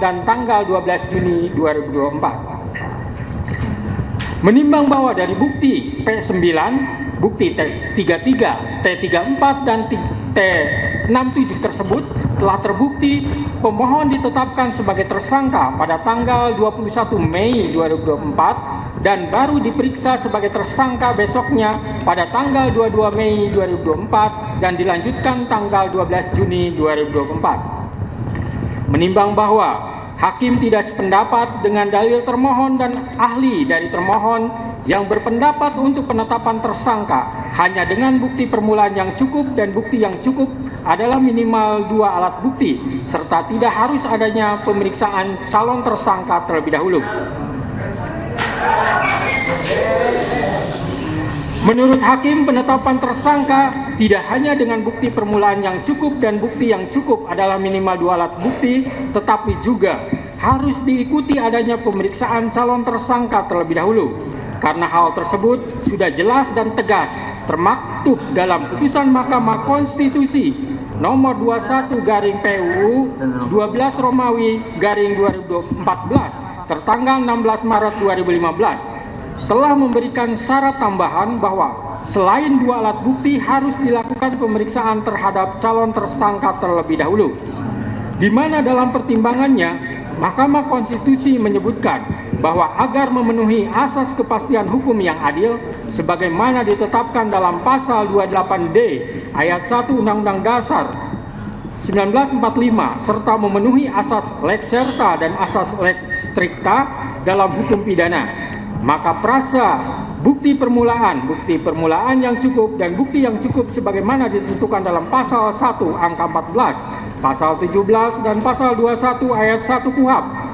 dan tanggal 12 Juni 2024. Menimbang bahwa dari bukti P9, bukti T33, T34, dan T67 tersebut telah terbukti pemohon ditetapkan sebagai tersangka pada tanggal 21 Mei 2024 dan baru diperiksa sebagai tersangka besoknya pada tanggal 22 Mei 2024 dan dilanjutkan tanggal 12 Juni 2024. Menimbang bahwa hakim tidak sependapat dengan dalil termohon dan ahli dari termohon yang berpendapat untuk penetapan tersangka hanya dengan bukti permulaan yang cukup dan bukti yang cukup adalah minimal 2 alat bukti serta tidak harus adanya pemeriksaan calon tersangka terlebih dahulu. Menurut hakim, penetapan tersangka tidak hanya dengan bukti permulaan yang cukup dan bukti yang cukup adalah minimal 2 alat bukti, tetapi juga harus diikuti adanya pemeriksaan calon tersangka terlebih dahulu. Karena hal tersebut sudah jelas dan tegas termaktub dalam putusan Mahkamah Konstitusi nomor 21/PUU 12 Romawi /2014 tertanggal 16 Maret 2015. Telah memberikan syarat tambahan bahwa selain 2 alat bukti harus dilakukan pemeriksaan terhadap calon tersangka terlebih dahulu, di mana dalam pertimbangannya Mahkamah Konstitusi menyebutkan bahwa agar memenuhi asas kepastian hukum yang adil sebagaimana ditetapkan dalam pasal 28D ayat 1 Undang-Undang Dasar 1945 serta memenuhi asas lex serta dan asas lex stricta dalam hukum pidana, maka prasa bukti permulaan yang cukup dan bukti yang cukup sebagaimana ditentukan dalam pasal 1 angka 14, pasal 17 dan pasal 21 ayat 1 KUHP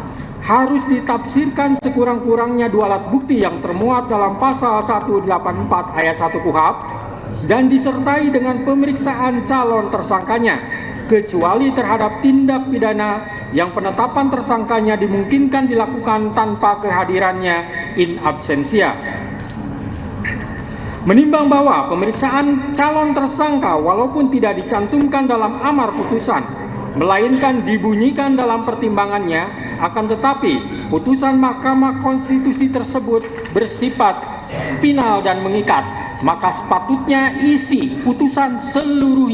harus ditafsirkan sekurang-kurangnya 2 alat bukti yang termuat dalam pasal 184 ayat 1 KUHP dan disertai dengan pemeriksaan calon tersangkanya kecuali terhadap tindak pidana yang penetapan tersangkanya dimungkinkan dilakukan tanpa kehadirannya in absentia. Menimbang bahwa pemeriksaan calon tersangka walaupun tidak dicantumkan dalam amar putusan, melainkan dibunyikan dalam pertimbangannya, akan tetapi putusan Mahkamah Konstitusi tersebut bersifat final dan mengikat, maka sepatutnya isi putusan seluruhnya